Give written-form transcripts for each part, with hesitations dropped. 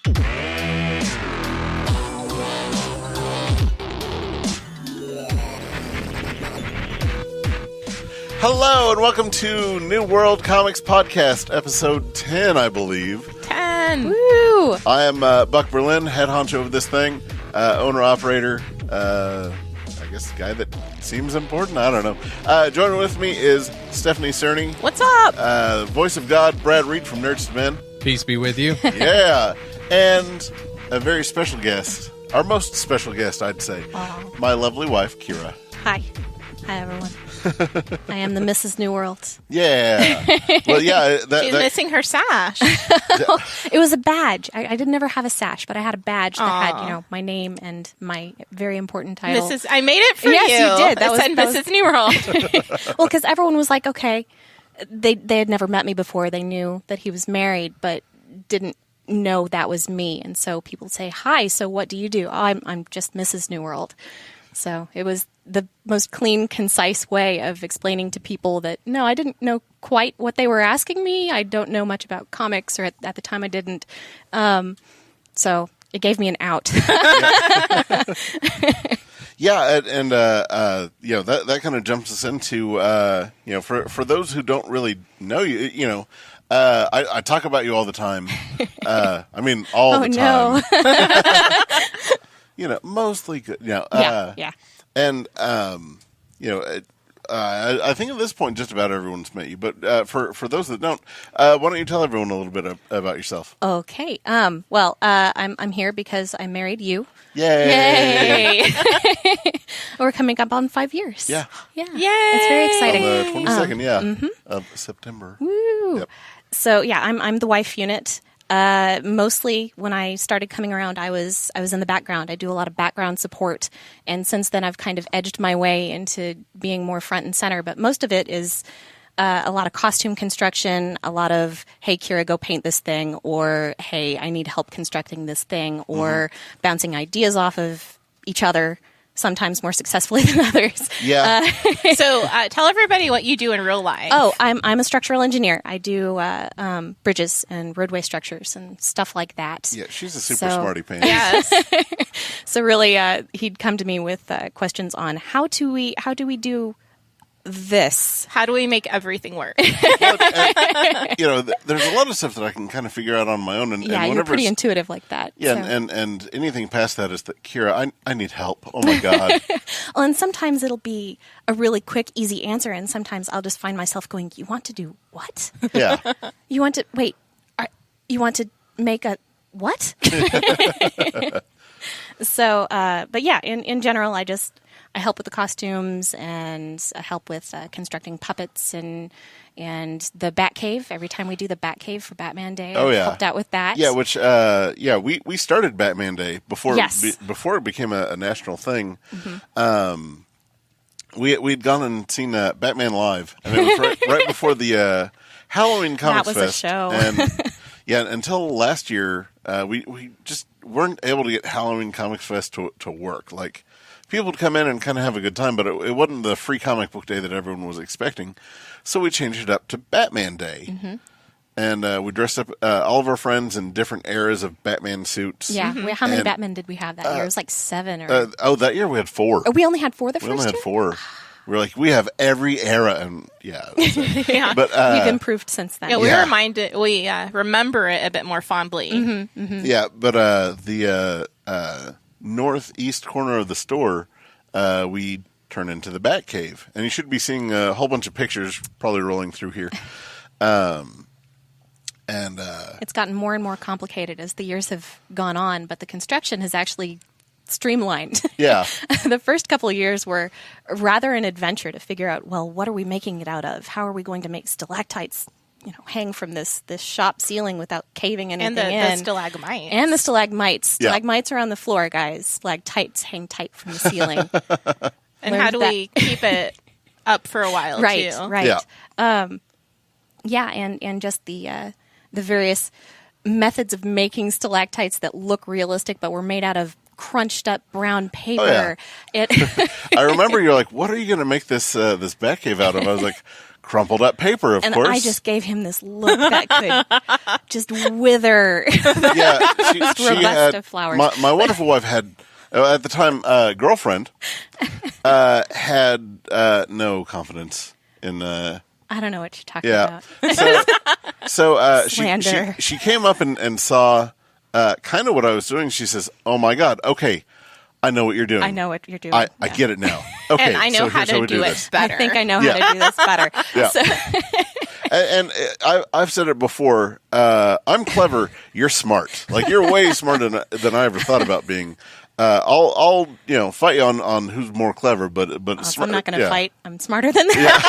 Hello, and welcome to New World Comics Podcast, episode 10, I believe. 10! Woo! I am Buck Berlin, head honcho of this thing, owner-operator, I guess the guy that seems important, I don't know. Joining with me is Stephanie Cerny. What's up? Voice of God, Brad Reed from Nerds to Men. Peace be with you. Yeah, and a very special guest, our most special guest, I'd say, my lovely wife, Keara. Hi. Hi, everyone. I am the Mrs. New World. Yeah. Well, yeah. She's missing her sash. It was a badge. I did never have a sash, but I had a badge that had, my name and my very important title. I made it for you. Yes, you did. That said Mrs. New World. Well, because everyone was like, okay, they had never met me before. They knew that he was married, but didn't know that was me. And so people say, hi, so what do you do? Oh, I'm just Mrs. New World. So it was the most clean, concise way of explaining to people that, no, I didn't know quite what they were asking me. I don't know much about comics, or at the time I didn't. So it gave me an out. Yeah, and that kind of jumps us into, for those who don't really know you, I talk about you all the time. All the time. No. Mostly good. Yeah. And, I think at this point just about everyone's met you. But for those that don't, why don't you tell everyone a little bit about yourself? Okay. I'm here because I married you. Yay! We're coming up on 5 years. Yeah. Yeah. Yay! It's very exciting. On the 22nd, of September. Woo! Yep. So yeah, I'm the wife unit. Mostly when I started coming around, I was in the background. I do a lot of background support, and since then I've kind of edged my way into being more front and center. But most of it is a lot of costume construction, a lot of, hey, Keara, go paint this thing, or hey, I need help constructing this thing, or bouncing ideas off of each other, sometimes more successfully than others. Yeah. So tell everybody what you do in real life. Oh, I'm a structural engineer. I do bridges and roadway structures and stuff like that. Yeah, she's a super smarty pants. Yes. So really, he'd come to me with questions on how do we do this? How do we make everything work? There's a lot of stuff that I can kind of figure out on my own. And You're pretty intuitive like that. Yeah, so. and anything past that is that, Keara, I need help. Oh, my God. Well, and sometimes it'll be a really quick, easy answer, and sometimes I'll just find myself going, you want to do what? Yeah. You want to make a what? So, but yeah, in general, I help with the costumes, and I help with constructing puppets and the Batcave. Every time we do the Batcave for Batman Day, I've helped out with that. Yeah, which we started Batman Day before before it became a national thing. Mm-hmm. We'd gone and seen Batman Live, and it was right before the Halloween Comics Fest. That was a show. And yeah, until last year, we just weren't able to get Halloween Comics Fest to work. Like, people would come in and kind of have a good time, but it wasn't the free comic book day that everyone was expecting. So we changed it up to Batman Day. Mm-hmm. And we dressed up all of our friends in different eras of Batman suits. Yeah. Mm-hmm. How many Batman did we have that year? It was like 7 or... that year we had 4. Oh, we only had 4 the first year? We only had 4. We're like, we have every era, and yeah. But we've improved since then. Yeah, we remember it a bit more fondly. Mm-hmm, mm-hmm. Yeah, but the northeast corner of the store, we turn into the Batcave, and you should be seeing a whole bunch of pictures probably rolling through here. It's gotten more and more complicated as the years have gone on, but the construction has actually streamlined. Yeah. The first couple of years were rather an adventure to figure out, well, what are we making it out of? How are we going to make stalactites, hang from this shop ceiling without caving anything in? And the stalagmites. And the stalagmites. Stalagmites are on the floor, guys. Stalactites hang tight from the ceiling. And how do we keep it up for a while, too? Right. Yeah. And just the various methods of making stalactites that look realistic but were made out of crunched up brown paper. I remember you're like, what are you going to make this this Batcave out of? I was like, crumpled up paper, of and course. I just gave him this look that could just wither. Yeah, she robust had, of flowers. My wonderful wife had, at the time, girlfriend, had no confidence in... I don't know what you're talking about. So Slander. she came up and saw kind of what I was doing. She says, "Oh my God, okay, I know what you're doing. I know what you're doing. I get it now. Okay, and I know so how here's to we do it this." better. I think I know how to do this better. Yeah. So, And I've said it before. I'm clever. You're smart. Like you're way smarter than I ever thought about being. I'll fight you on who's more clever, but I'm not going to fight. I'm smarter than that.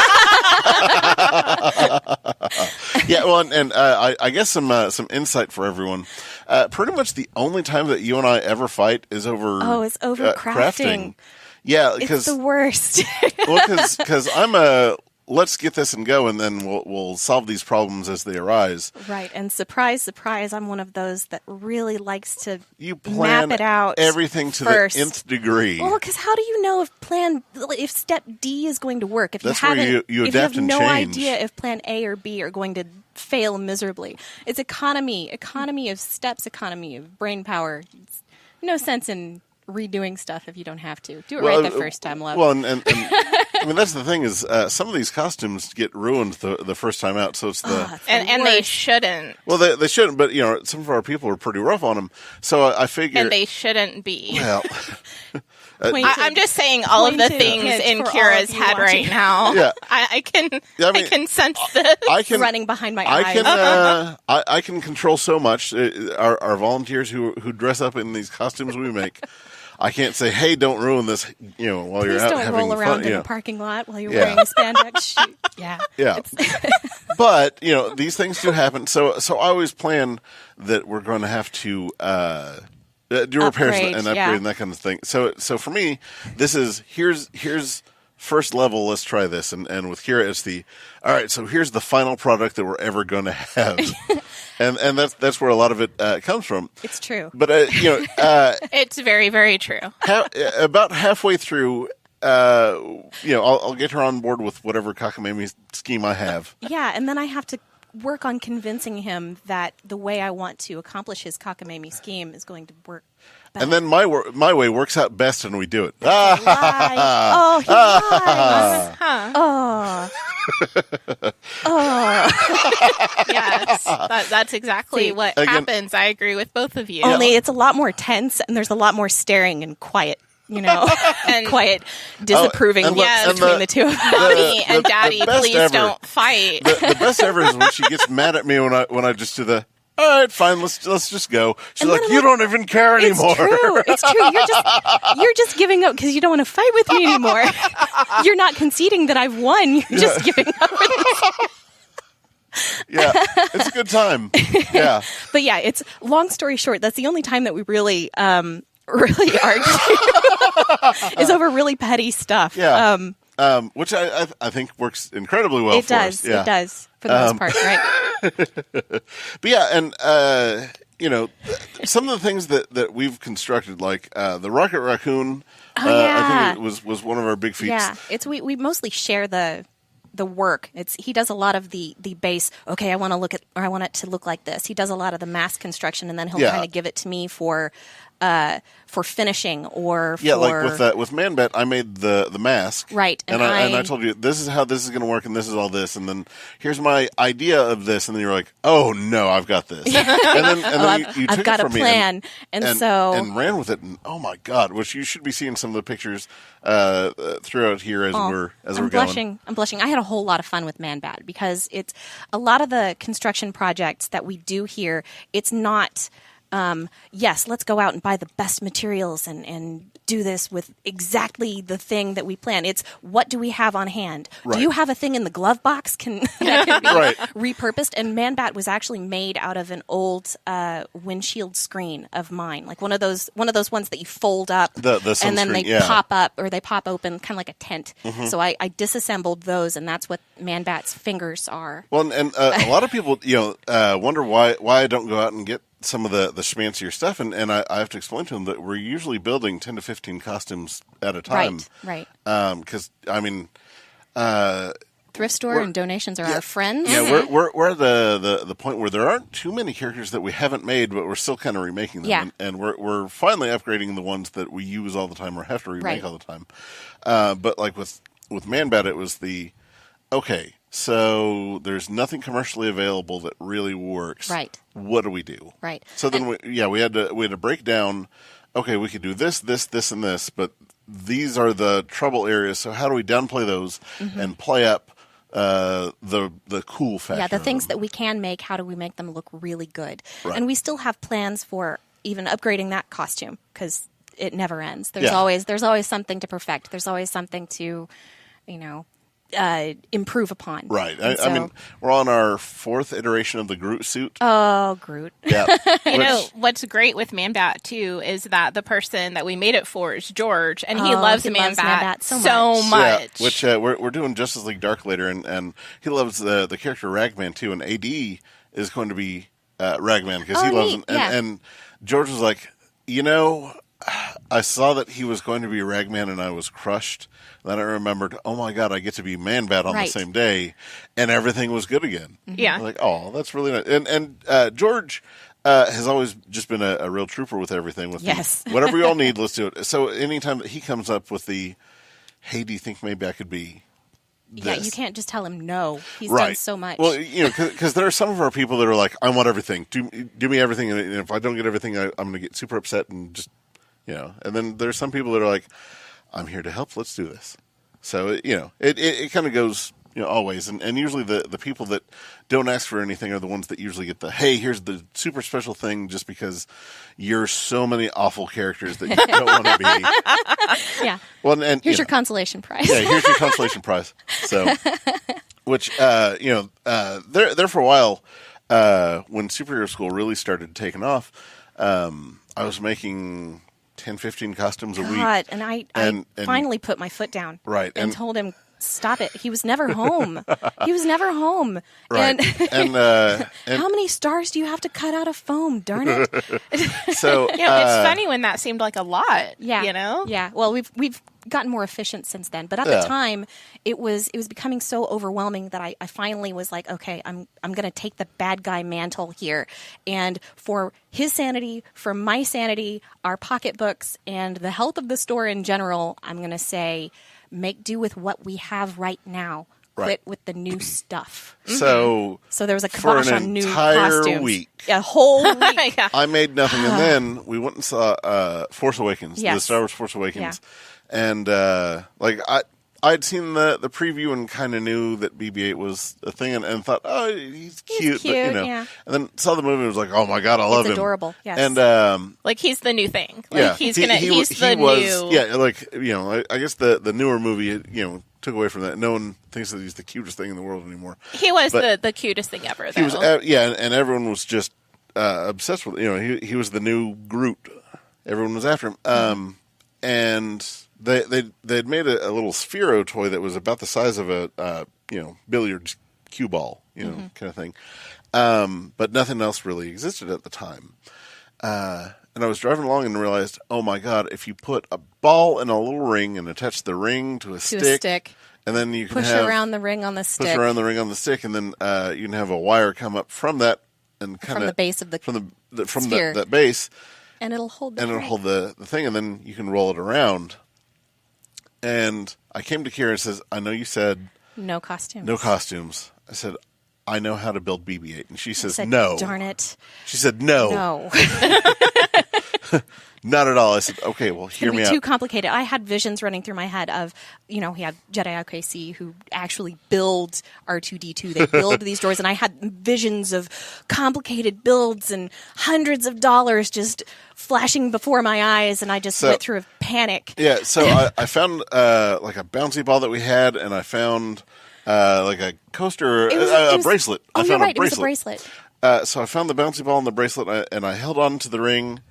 Yeah, well, and I guess some insight for everyone. Pretty much the only time that you and I ever fight is over. Oh, it's over crafting. Yeah, because it's the worst. well, because I'm a let's get this and go, and then we'll solve these problems as they arise. Right, and surprise, surprise, I'm one of those that really likes to You plan map it out everything to first. the nth degree. Well, because how do you know if step D is going to work? If That's you where haven't, you if adapt you have and no change. idea if plan A or B are going to fail miserably. It's economy of steps, economy of brain power. It's no sense in redoing stuff if you don't have to. Do it right the first time, love. Well, and I mean that's the thing is some of these costumes get ruined the first time out. So it's the and they shouldn't. well they shouldn't, but some of our people are pretty rough on them. So I figure And they shouldn't be. well. I'm just saying all of the Pointed things kids in for all Keara's of you head watching. right now. Yeah. I can mean, I can sense this. I can running behind my I eyes. can I can control so much. Our volunteers who dress up in these costumes we make. I can't say, "Hey, don't ruin this." While you're Please out don't having roll fun. around in Yeah. a parking lot while you're Yeah. wearing a spandex shoot. Yeah. Yeah. But these things do happen. So I always plan that we're going to have to do repairs Upgrade, and upgrade yeah. and that kind of thing. So for me, this is here's first level. Let's try this. And with Keara, it's all right. So here's the final product that we're ever going to have. And that's where a lot of it comes from. It's true. But It's very, very true. about halfway through, I'll get her on board with whatever cockamamie scheme I have. Yeah, and then I have to work on convincing him that the way I want to accomplish his cockamamie scheme is going to work better. And then my way works out best, and we do it. Lie. Oh, he lies. Huh. Yes, that's exactly See, what again- happens. I agree with both of you. Only it's a lot more tense, and there's a lot more staring and quiet, And- quiet disapproving and looks yes, and between the two of them. Mommy and Daddy, the best please ever. don't fight. The best ever is when she gets mad at me when I just do the. All right, fine. Let's just go. She's And like, then you don't even care anymore. It's true. You're just giving up because you don't want to fight with me anymore. You're not conceding that I've won. You're just giving up. Yeah, it's a good time. Yeah, But yeah, it's long story short. That's the only time that we really argue is over really petty stuff. yeah. Which I think works incredibly well. It for does. us. Yeah. It does for the most part, right? But yeah, and some of the things that we've constructed, like the Rocket Raccoon, I think it was one of our big feats. Yeah, it's we mostly share the work. He does a lot of the base. Okay, I want it to look like this. He does a lot of the mask construction, and then he'll kind of give it to me for finishing or Yeah, for like with Man Bat, I made the mask, Right, and I told you this is how this is going to work, and this is all this, and then here's my idea of this, and then you're like, oh no, I've got this, and then you took I've got it a from plan, me and ran with it, and oh my god, which you should be seeing some of the pictures throughout here as we're I'm going. I'm blushing. I had a whole lot of fun with Man Bat because it's a lot of the construction projects that we do here. It's not, yes, let's go out and buy the best materials and do this with exactly the thing that we plan. It's what do we have on hand? Right. Do you have a thing in the glove box that can be Right. repurposed? And Man Bat was actually made out of an old windshield screen of mine, like one of those ones that you fold up The and then sunscreen, they yeah. pop up or they pop open, kind of like a tent. So I disassembled those, and that's what Man Bat's fingers are. Well, and a lot of people, wonder why I don't go out and get some of the schmancier stuff, and I have to explain to them that we're usually building 10 to 15 costumes at a time. Right. Because thrift store and donations are our friends. Yeah, we're at the point where there aren't too many characters that we haven't made, but we're still kind of remaking them. Yeah. And we're finally upgrading the ones that we use all the time or have to remake all the time. But like with Man-Bat, it was okay, so there's nothing commercially available that really works. Right. What do we do? Right. So then we had to break down, okay, we could do this, this, this, and this, but these are the trouble areas, so how do we downplay those and play up the cool factor? Yeah, the things that we can make, how do we make them look really good? Right. And we still have plans for even upgrading that costume, because it never ends. There's Yeah. always something to perfect. There's always something to, improve upon. Right. And I mean, we're on our 4th iteration of the Groot suit. Oh, Groot. Yeah. You know, what's great with Man-Bat, too, is that the person that we made it for is George, and he loves Man-Bat so much. Yeah, which we're doing Justice League Dark later, and he loves the character Ragman, too, and AD is going to be Ragman, because he loves him. And George was like, I saw that he was going to be Ragman, and I was crushed. Then I remembered, oh my God, I get to be Man-Bat on the same day, and everything was good again. Yeah. Like, oh, that's really nice. And George has always just been a real trooper with everything. Whatever you all need, let's do it. So anytime that he comes up with hey, do you think maybe I could be this? Yeah, you can't just tell him no. He's done so much. Well, because there are some of our people that are like, I want everything. Do me everything, and if I don't get everything, I'm going to get super upset and just, And then there's some people that are like, I'm here to help. Let's do this. So, it kind of goes, always. And usually the people that don't ask for anything are the ones that usually get hey, here's the super special thing just because you're so many awful characters that you don't want to be. Yeah. Well, and here's your consolation prize. Yeah, here's your consolation prize. So, which, there for a while, when Superhero School really started taking off, I was making 10, 15 costumes a week. And I finally put my foot down. Right. And told him, stop it. He was never home. Right. And how many stars do you have to cut out of foam? Darn it. So it's funny when that seemed like a lot. Yeah. Yeah. Well, we've gotten more efficient since then, but at the time it was becoming so overwhelming that I finally was like, okay, I'm going to take the bad guy mantle here, and for his sanity, for my sanity, our pocketbooks, and the health of the store in general, I'm going to say, make do with what we have right now. Quit with the new stuff. So there was a kibosh on new costumes. Week, a whole week. I made nothing, and then we went and saw Force Awakens, the Star Wars Force Awakens, and I'd seen the preview and kind of knew that BB-8 was a thing, and thought, oh, he's cute, but, and then saw the movie and was like, oh my God, I love him. It's adorable, yes. And like he's the new thing. Like he's the new. Yeah, like I guess the newer movie, took away from that. No one thinks that he's the cutest thing in the world anymore. He was the cutest thing ever, though. He was, and everyone was just obsessed with he was the new Groot. Everyone was after him. And they'd made a little Sphero toy that was about the size of a billiards cue ball, kind of thing. But nothing else really existed at the time. And I was driving along and realized, oh my God, if you put a ball in a little ring and attach the ring to a stick, and then you can push around the ring on the stick, and then you can have a wire come up from that and kind of from the base of the from that base, and it'll hold the thing, and then you can roll it around. And I came to Keara and says, I know you said no costumes. I said, I know how to build BB-8. And she says, said, no. Darn it. She said, no. No. Not at all. I said, okay, well, hear me out. It's too complicated. I had visions running through my head of, we have Jedi IKC who actually build R2-D2. They build these droids, and I had visions of complicated builds and hundreds of dollars just flashing before my eyes, and I just went through a panic. Yeah, so I found like a bouncy ball that we had, and I found like a coaster, a bracelet. I found a bracelet. It was a bracelet. So I found the bouncy ball and the bracelet, and I held on to the ring,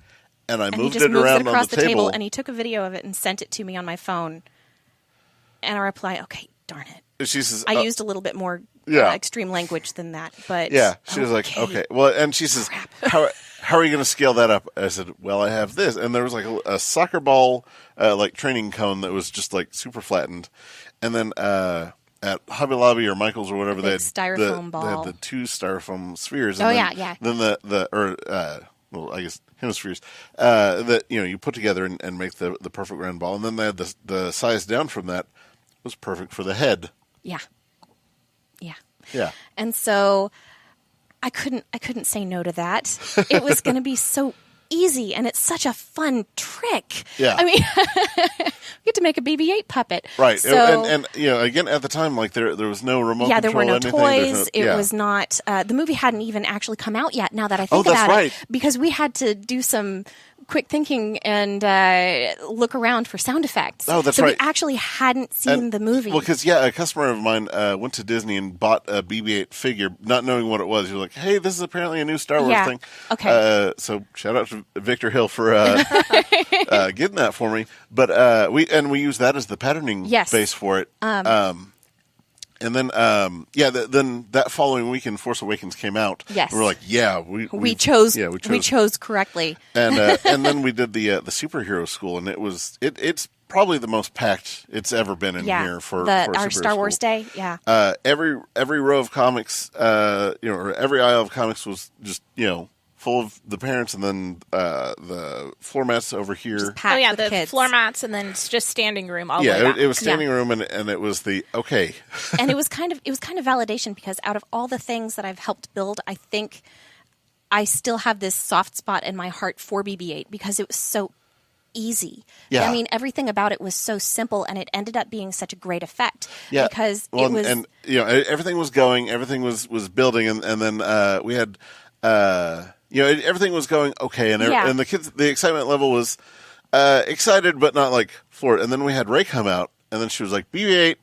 and I moved it around across on the table. And he took a video of it and sent it to me on my phone. And I replied, okay, darn it. She says, I used a little bit more extreme language than that. But yeah, she was like, okay. Well, and she says, how are you going to scale that up? I said, well, I have this. And there was like a soccer ball, like training cone that was just like super flattened. And then, at Hobby Lobby or Michael's or whatever, they had styrofoam ball. They had the 2 styrofoam spheres. And Then I guess hemispheres that you put together and make the perfect round ball. And then they had the size down from that was perfect for the head. Yeah. Yeah. And so I couldn't say no to that. It was going to be so easy, and it's such a fun trick. Yeah. I mean, we get to make a BB-8 puppet. Right. So, and again, at the time, like there was no remote yeah, control. there were no anything. toys. It was not, the movie hadn't even actually come out yet, now that I think that's about right. it. Because we had to do some quick thinking and look around for sound effects. Oh, that's so right. we actually hadn't seen the movie. Well, because, a customer of mine went to Disney and bought a BB-8 figure, not knowing what it was. He was like, hey, this is apparently a new Star Wars thing. Okay. So shout out to Victor Hill for getting that for me. But we use that as the patterning base for it. And then, then that following weekend, Force Awakens came out. Yes, we were like, we chose correctly. And and then we did the superhero school, and it's probably the most packed it's ever been in here for our Star Wars Day. Yeah, every row of comics, or every aisle of comics was just full of the parents, and then the floor mats over here. The kids. Floor mats, and then it's just standing room all the way back. It was standing room, and it was the okay. And it was kind of validation, because out of all the things that I've helped build, I think I still have this soft spot in my heart for BB-8 because it was so easy. Yeah. I mean, everything about it was so simple, and it ended up being such a great effect. Yeah. Because it was, and everything was going, everything was building, and then we had. Everything was going okay, and the kids, the excitement level was excited, but not like floored. And then we had Ray come out, and then she was like, BB-8,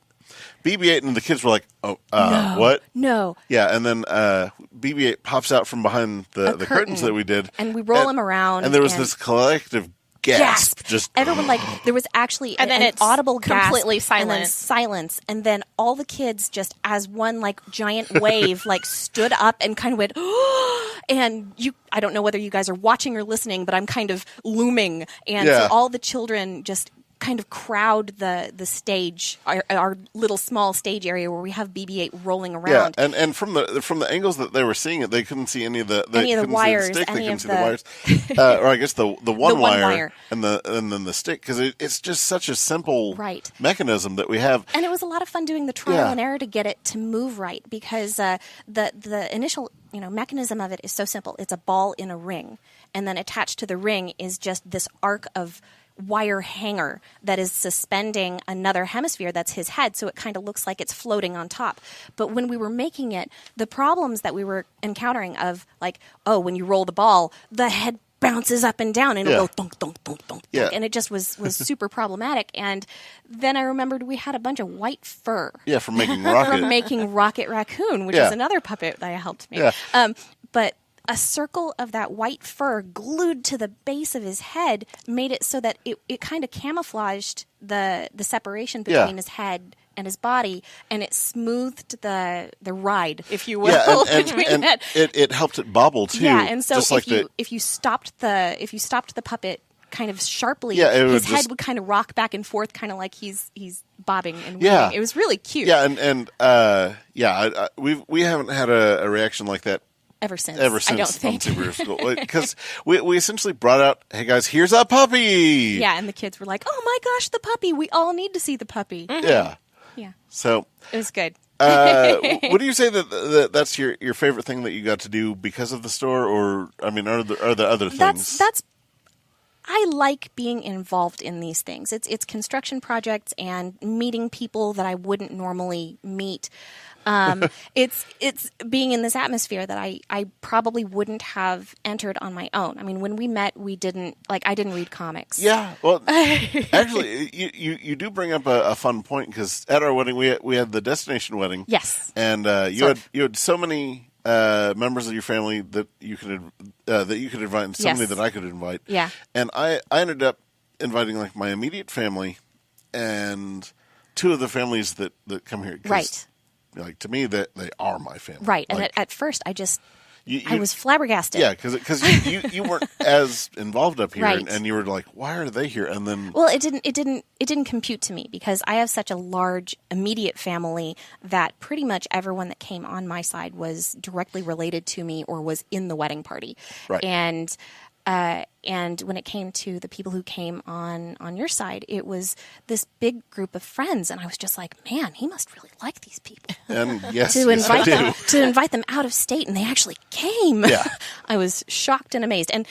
and the kids were like, oh, no, what? No. Yeah, and then BB-8 pops out from behind the curtains that we did. And we roll him around. And there was this collective gasp. Just everyone, there was actually and then an it's audible completely gasp, silent. and then silence, and then all the kids just as one giant wave stood up and kind of went and I don't know whether you guys are watching or listening, but I'm kind of looming, and so all the children just kind of crowd the stage, our little small stage area where we have BB-8 rolling around. Yeah, and from the angles that they were seeing it, they couldn't see any of the wires, they couldn't see the wires, or I guess the one wire and then the stick, because it's just such a simple mechanism that we have. And it was a lot of fun doing the trial and error to get it to move right, because the initial mechanism of it is so simple. It's a ball in a ring, and then attached to the ring is just this arc of wire hanger that is suspending another hemisphere that's his head, so it kind of looks like it's floating on top. But when we were making it, the problems that we were encountering of when you roll the ball, the head bounces up and down and it'll go thunk, thunk, thunk, thunk, thunk, and it just was super problematic. And then I remembered we had a bunch of white fur. Yeah, from making Rocket. From making Rocket Raccoon, which is another puppet that I helped make. Yeah. But a circle of that white fur glued to the base of his head made it so that it kind of camouflaged the separation between his head and his body, and it smoothed the ride, if you will. Yeah, and it helped it bobble too. Yeah, and so just if you stopped the puppet kind of sharply, his head would kind of rock back and forth, kind of like he's bobbing and weaving. Yeah. It was really cute. Yeah, we haven't had a reaction like that ever since, I don't think. On Superhero School, because we essentially brought out, hey guys, here's a puppy. Yeah, and the kids were like, oh my gosh, the puppy! We all need to see the puppy. Mm-hmm. Yeah. So it was good. What do you say that's your favorite thing that you got to do because of the store, or are there other things? That's. I like being involved in these things. It's construction projects and meeting people that I wouldn't normally meet. It's being in this atmosphere that I probably wouldn't have entered on my own. I mean, when we met, I didn't read comics. Yeah, well, actually, you do bring up a fun point, because at our wedding we had the destination wedding. Yes, and you had so many members of your family that you could invite, and so many that I could invite. Yeah, and I ended up inviting my immediate family and two of the families that come here. Right. like to me that they are my family. Right. Like, And at first, I was flabbergasted. Yeah, because you weren't as involved up here, Right. and you were like, why are they here? And then Well, it didn't compute to me because I have such a large immediate family that pretty much everyone that came on my side was directly related to me or was in the wedding party. Right. And when it came to the people who came on your side, it was this big group of friends, and I was just like, man, he must really like these people. and yes, to yes, I invite do. them to invite them out of state, and they actually came. Yeah. I was shocked and amazed, and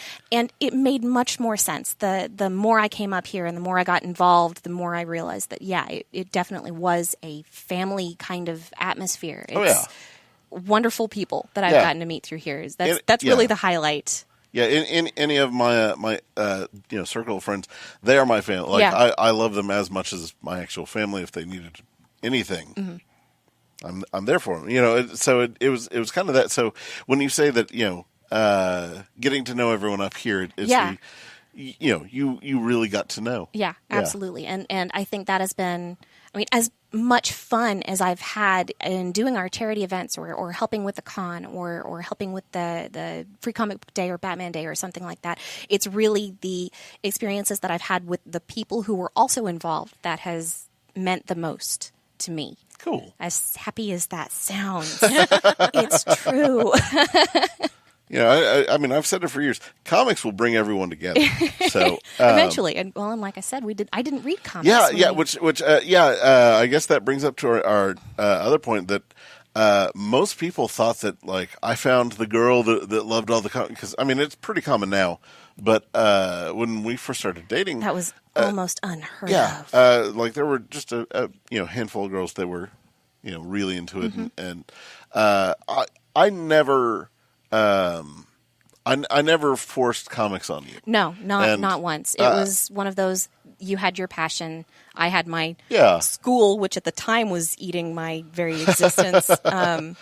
it made much more sense. The more I came up here and the more I got involved, the more I realized that it definitely was a family kind of atmosphere. It's wonderful people that I've gotten to meet through here. That's really the highlight. Yeah, in any of my circle of friends, they are my family. Like I love them as much as my actual family. If they needed anything, I'm there for them. So it was kind of that. So when you say that, getting to know everyone up here, it's you really got to know. Yeah, absolutely. And I think that has been, as much fun as I've had in doing our charity events or helping with the con or helping with the Free Comic Book Day or Batman Day or something like that. It's really the experiences that I've had with the people who were also involved that has meant the most to me. Cool. As happy as that sounds, it's true. I've said it for years. Comics will bring everyone together. So eventually, and like I said, I didn't read comics. I guess that brings up to our other point that most people thought that like I found the girl that loved all the comics. Because it's pretty common now, but when we first started dating, that was almost unheard of. Like there were just a handful of girls that were really into it, and I never. I never forced comics on you. No, not once. It was one of those, you had your passion, I had my school, which at the time was eating my very existence. And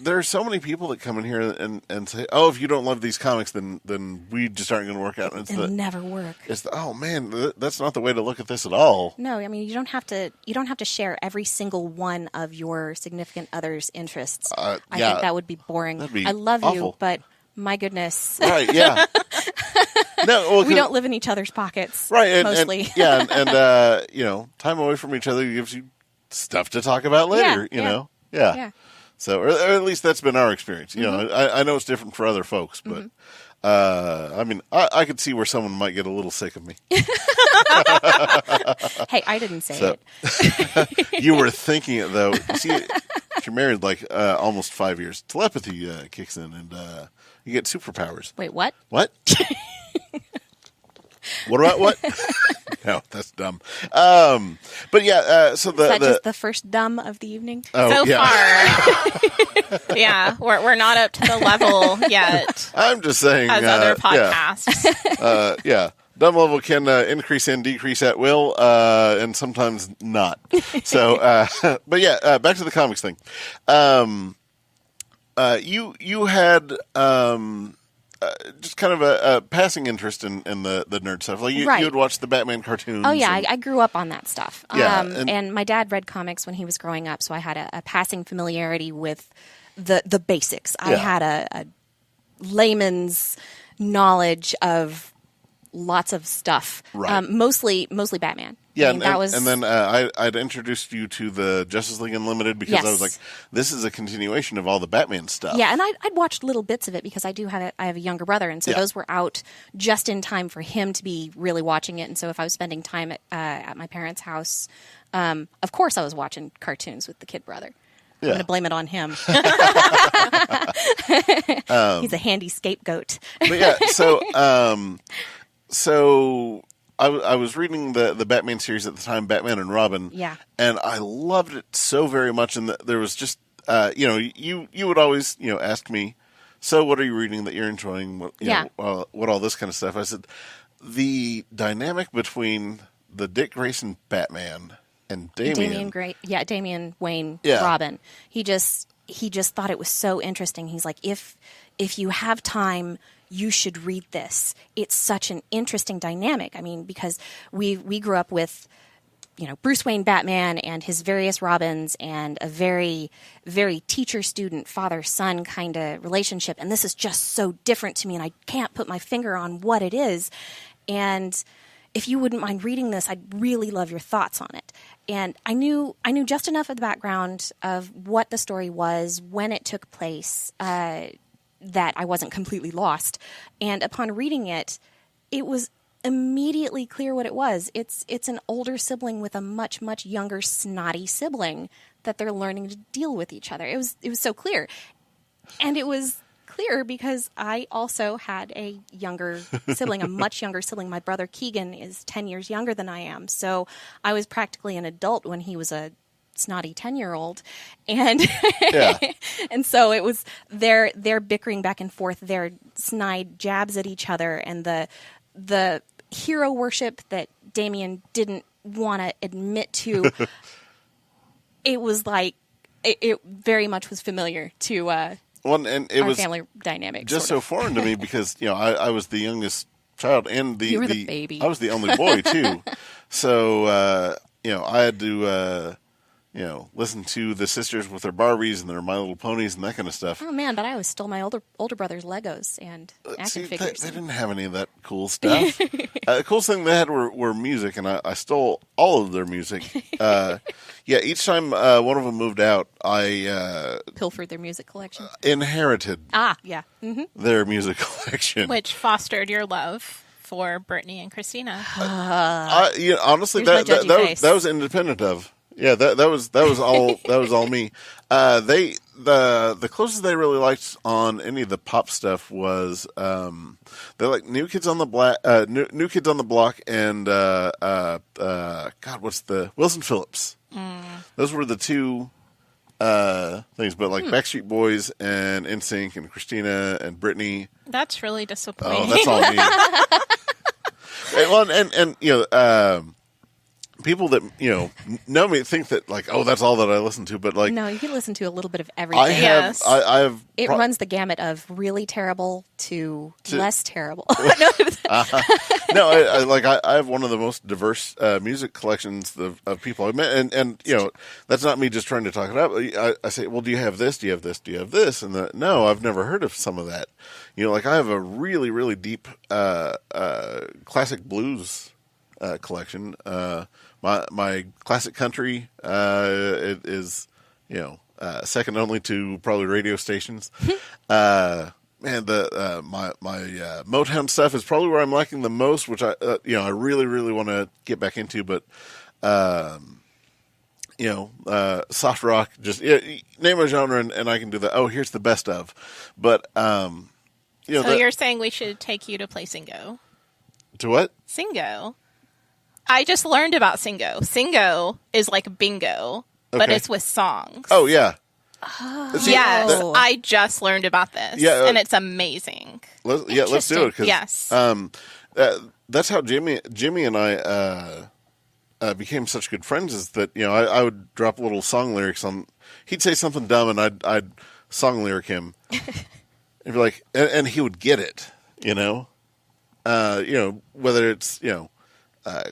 there are so many people that come in here and say, oh, if you don't love these comics, then we just aren't going to work out. And it'll never work. Oh man, that's not the way to look at this at all. No, you don't have to share every single one of your significant other's interests. I think that would be boring. I love awful. you, but my goodness. Right, yeah. No, we don't live in each other's pockets. Right, mostly. Time away from each other gives you stuff to talk about later, Yeah. So, or at least that's been our experience. I know it's different for other folks, but I could see where someone might get a little sick of me. Hey, I didn't say it. You were thinking it though. See, if you're married like almost 5 years, telepathy kicks in, and you get superpowers. Wait, what? What? What about what? No, that's dumb. But yeah, so is that just the first dumb of the evening? Oh, so far. Yeah, we're not up to the level yet. I'm just saying. As other podcasts. Yeah. Dumb level can increase and decrease at will, and sometimes not. So, but yeah, back to the comics thing. You had just kind of a passing interest in the nerd stuff. Like you would watch the Batman cartoons. Oh yeah, I grew up on that stuff. Yeah, and my dad read comics when he was growing up, so I had a passing familiarity with the basics. I had a layman's knowledge of lots of stuff. Right. Mostly Batman. Yeah, and then I'd introduced you to the Justice League Unlimited because I was like, this is a continuation of all the Batman stuff. Yeah, and I'd watched little bits of it because I have a younger brother, and so those were out just in time for him to be really watching it. And so if I was spending time at my parents' house, of course I was watching cartoons with the kid brother. I'm going to blame it on him. He's a handy scapegoat. But yeah, so I was reading the Batman series at the time, Batman and Robin. Yeah. And I loved it so very much. And there was just, you would always, ask me, so what are you reading that you're enjoying? What all this kind of stuff. I said, the dynamic between the Dick Grayson Batman and Damian Wayne Robin. He just thought it was so interesting. He's like, if you have time, you should read this. It's such an interesting dynamic. I mean, because we grew up with Bruce Wayne Batman and his various Robins and a very, very teacher-student, father-son kind of relationship. And this is just so different to me, and I can't put my finger on what it is. And if you wouldn't mind reading this, I'd really love your thoughts on it. And I knew just enough of the background of what the story was, when it took place, that I wasn't completely lost. And upon reading it, it was immediately clear what it was. It's an older sibling with a much, much younger, snotty sibling that they're learning to deal with each other. It was so clear. And it was clear because I also had a younger sibling, a much younger sibling. My brother Keegan is 10 years younger than I am. So I was practically an adult when he was a snotty 10-year-old. And and so it was their bickering back and forth, their snide jabs at each other, and the hero worship that Damien didn't want to admit to. It was like it very much was familiar to and it our was family dynamic. Just so foreign to me because I was the youngest child and you were the baby. I was the only boy too. So I had to listen to the sisters with their Barbies and their My Little Ponies and that kind of stuff. Oh man, but I always stole my older brother's Legos and action figures. They didn't have any of that cool stuff. The coolest thing they had were music, and I stole all of their music. Each time one of them moved out, I pilfered their music collection. Inherited their music collection. Which fostered your love for Brittany and Christina. Honestly, that was independent of. Yeah, that was all me. The closest they really liked on any of the pop stuff was they like New Kids on the Block and what's the Wilson Phillips. Those were the two things, but like Backstreet Boys and NSYNC and Christina and Britney. That's really disappointing. Oh, that's all me. People that know me think that that's all that I listen to, but no, you can listen to a little bit of everything. I have. It runs the gamut of really terrible to less terrible. No, I have one of the most diverse music collections of people I've met, and that's not me just trying to talk it up. I say, well, do you have this? Do you have this? Do you have this? And no, I've never heard of some of that. I have a really, really deep classic blues collection. My classic country it is second only to probably radio stations. My Motown stuff is probably where I'm lacking the most, which I really, really want to get back into. But soft rock, just name a genre and I can do that. Oh, here's the best of. But so you're saying we should take you to play Singo? To what? Singo. I just learned about Singo. Singo is like bingo, but it's with songs. Oh, yeah. Yes, I just learned about this, and it's amazing. Let's do it. Yes. That's how Jimmy and I became such good friends, is that, I would drop little song lyrics on, he'd say something dumb, and I'd song lyric him. And be like, and he would get it, whether it's,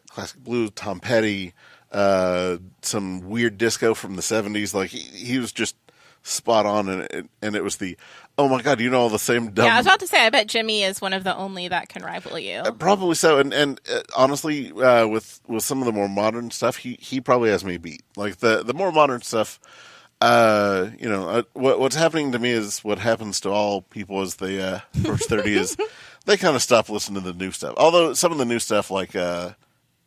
classic blues, Tom Petty, some weird disco from the 70s. Like he was just spot on, and it was the, oh my God, all the same dumb. Yeah, I was about to say, I bet Jimmy is one of the only that can rival you. Probably so, and honestly, with some of the more modern stuff, he probably has me beat. Like the more modern stuff, what's happening to me is what happens to all people as they approach 30 is they kind of stop listening to the new stuff. Although some of the new stuff, like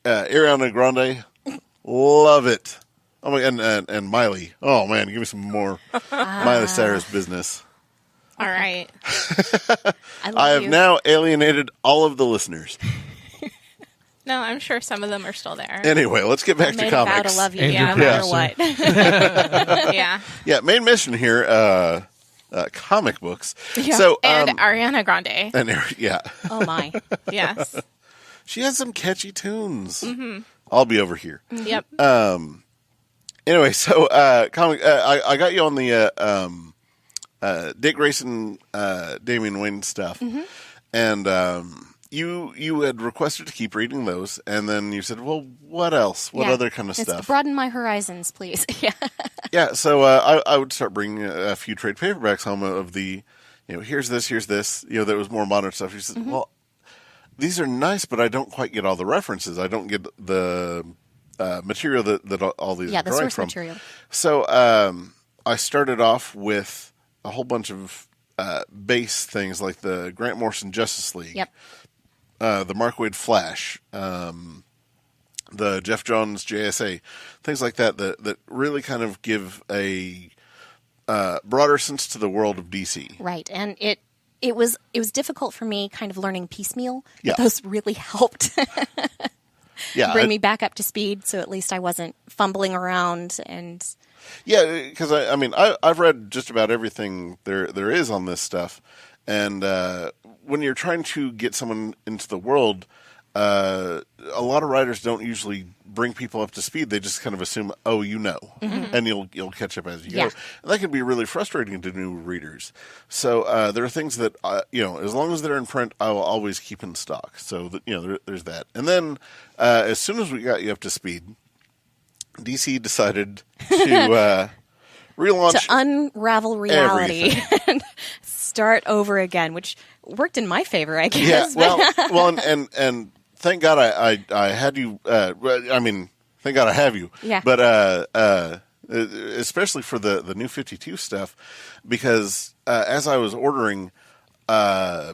Ariana Grande, love it. Oh my, and Miley. Oh man, give me some more Miley Cyrus business. All right. I have now alienated all of the listeners. No, I'm sure some of them are still there. Anyway, let's get back to comics. Vow to love you, no matter what. Yeah. Yeah, main mission here, comic books. Yeah. So, and Ariana Grande. Oh my. Yes. She has some catchy tunes. Mm-hmm. I'll be over here. Yep. Anyway, so comic. I got you on the Dick Grayson, Damian Wayne stuff, and you had requested to keep reading those, and then you said, "Well, what else? What Yeah. other kind of stuff?" Broaden my horizons, please. Yeah. Yeah, so I would start bringing a few trade paperbacks home of the, here's this, that was more modern stuff. He said, well, these are nice, but I don't quite get all the references. I don't get the material that all these are the drawing source from. material. So I started off with a whole bunch of base things like the Grant Morrison Justice League, Yep. The Mark Waid Flash, the Jeff Johns JSA, things like that really kind of give a broader sense to the world of DC. Right, and it was difficult for me kind of learning piecemeal. Yeah. But those really helped Yeah, me back up to speed, so at least I wasn't fumbling around and. Yeah, because I've read just about everything there is on this stuff, and when you're trying to get someone into the world, a lot of writers don't usually bring people up to speed. They just kind of assume, and you'll catch up as you go, and that can be really frustrating to new readers. So there are things that as long as they're in print, I will always keep in stock. So that, there's that, and then as soon as we got you up to speed, DC decided to relaunch, to unravel reality and start over again, which worked in my favor, I guess. Yeah, well, and thank God I had you. Thank God I have you. Yeah. But especially for the new 52 stuff, because as I was ordering, I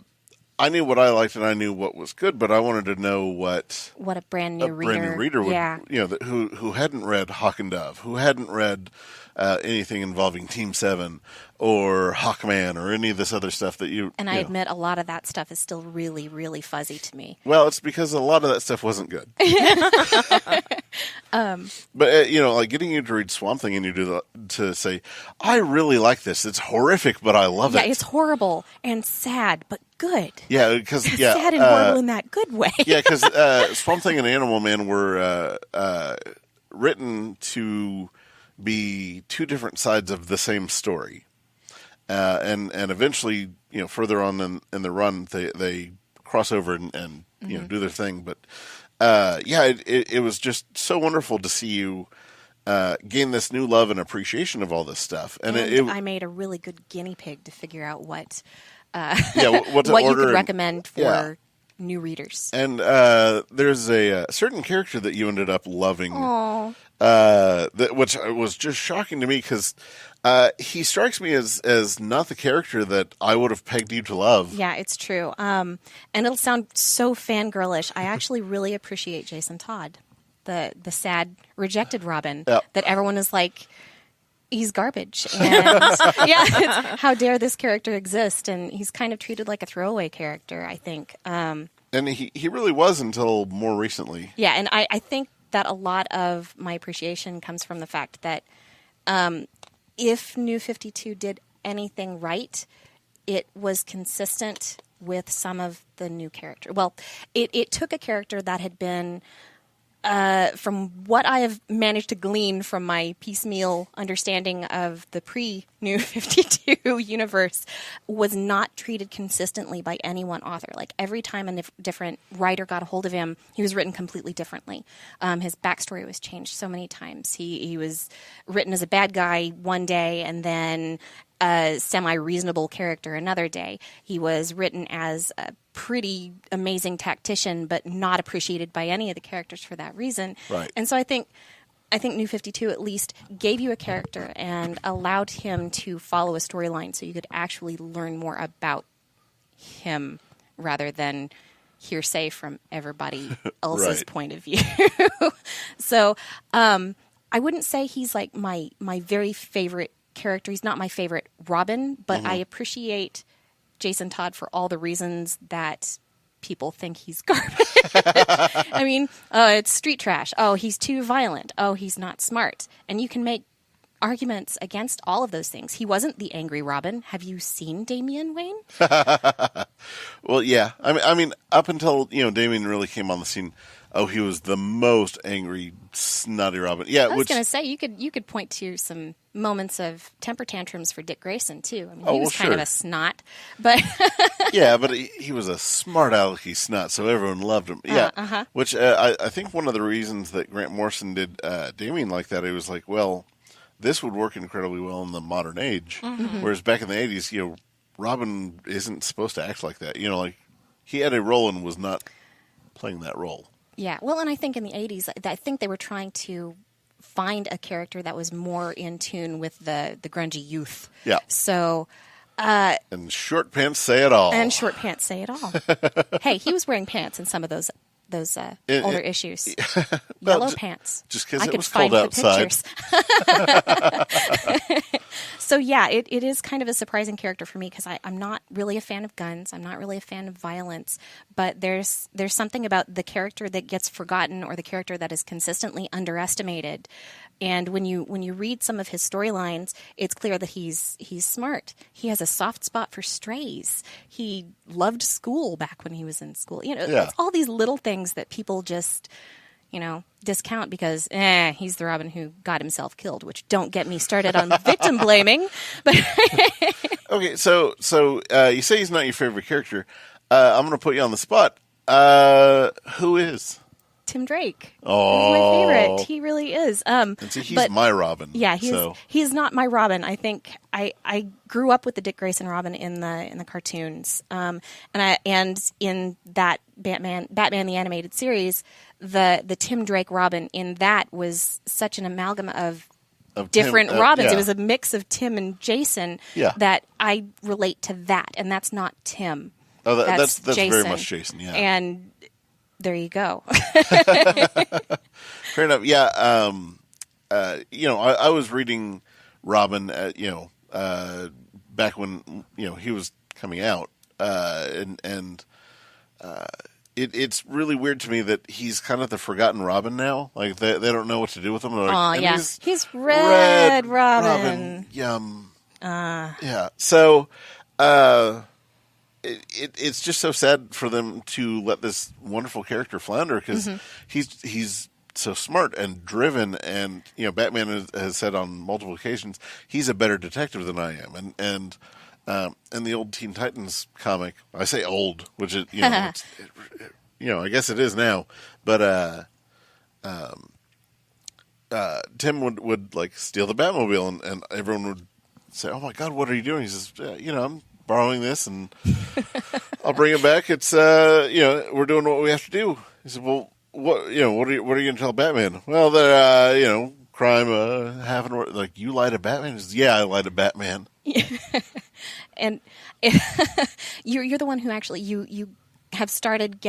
knew what I liked and I knew what was good, but I wanted to know what a brand new reader would, who hadn't read Hawk and Dove, who hadn't read anything involving Team 7 or Hawkman or any of this other stuff that you. And I admit a lot of that stuff is still really, really fuzzy to me. Well, it's because a lot of that stuff wasn't good. But like getting you to read Swamp Thing and you to say, I really like this. It's horrific, but I love it. Yeah, it's horrible and sad, but good. Yeah, because sad and horrible in that good way. Yeah, because Swamp Thing and Animal Man were written to be two different sides of the same story, and eventually, further on in the run, they cross over and do their thing. But it was just so wonderful to see you gain this new love and appreciation of all this stuff. And I made a really good guinea pig to figure out what what you could recommend for new readers. And there's a certain character that you ended up loving, which was just shocking to me because he strikes me as not the character that I would have pegged you to love. Yeah, it's true. And it'll sound so fangirlish. I actually really appreciate Jason Todd, the sad, rejected Robin, that everyone is like, he's garbage. And how dare this character exist? And he's kind of treated like a throwaway character, I think. And he really was until more recently. Yeah, and I think that a lot of my appreciation comes from the fact that if New 52 did anything right, it was consistent with some of the new character. Well, it took a character that had been, from what I have managed to glean from my piecemeal understanding of the pre-New 52 universe, was not treated consistently by any one author. Like every time a different writer got a hold of him, he was written completely differently. His backstory was changed so many times. He was written as a bad guy one day and then a semi-reasonable character another day. He was written as a pretty amazing tactician, but not appreciated by any of the characters for that reason. Right. And so I think New 52 at least gave you a character and allowed him to follow a storyline so you could actually learn more about him rather than hearsay from everybody else's point of view. So I wouldn't say he's like my very favorite character. He's not my favorite Robin, but I appreciate Jason Todd for all the reasons that people think he's garbage. I mean, it's street trash. Oh, he's too violent. Oh, he's not smart. And you can make arguments against all of those things. He wasn't the angry Robin. Have you seen Damian Wayne? Well, yeah. I mean, up until Damien really came on the scene, he was the most angry, snotty Robin. Yeah, I was going to say you could point to some moments of temper tantrums for Dick Grayson too. I mean, he was kind of a snot, but yeah, but he was a smart alecky snot, so everyone loved him. Yeah, which I think one of the reasons that Grant Morrison did Damien like that, it was like, well, this would work incredibly well in the modern age, whereas back in the 80s, Robin isn't supposed to act like that. Like he had a role and was not playing that role. Yeah, well, and I think in the 80s, I think they were trying to find a character that was more in tune with the grungy youth. Yeah. So... and short pants say it all. And short pants say it all. Hey, he was wearing pants in some of those older issues. Yellow pants. Just because it was cold outside. So yeah, it is kind of a surprising character for me because I'm not really a fan of guns. I'm not really a fan of violence. But there's something about the character that gets forgotten or the character that is consistently underestimated. And when you read some of his storylines, it's clear that he's smart. He has a soft spot for strays. He loved school back when he was in school. It's all these little things that people just, discount because he's the Robin who got himself killed. Which don't get me started on victim blaming. But okay, so you say he's not your favorite character. I'm going to put you on the spot. Who is? Tim Drake. Oh, he's my favorite. He really is. And see, he's my Robin. Yeah, he's not my Robin. I think I grew up with the Dick Grayson Robin in the cartoons, and in that Batman the Animated Series, the Tim Drake Robin in that was such an amalgam of different Robins. It was a mix of Tim and Jason. Yeah. That I relate to that, and that's not Tim. Oh, that's Jason. very much Jason. Yeah, and there you go. Fair enough. Yeah. I was reading Robin, back when, he was coming out. It's really weird to me that he's kind of the forgotten Robin now. Like they don't know what to do with him. Like, yeah. He's Red Robin. Yum. Yeah. So, it's just so sad for them to let this wonderful character flounder because he's so smart and driven, and Batman has said on multiple occasions he's a better detective than I am, and in the old Teen Titans comic, I say old, which is I guess it is now, but Tim would like steal the Batmobile, and everyone would say, "Oh my God, what are you doing?" He says, I'm borrowing this and I'll bring it back. It's we're doing what we have to do. He said, well, what are you going to tell Batman? Well, that crime happened. Like, you lied to Batman? He says, yeah, I lied to Batman. And you're the one who actually you have started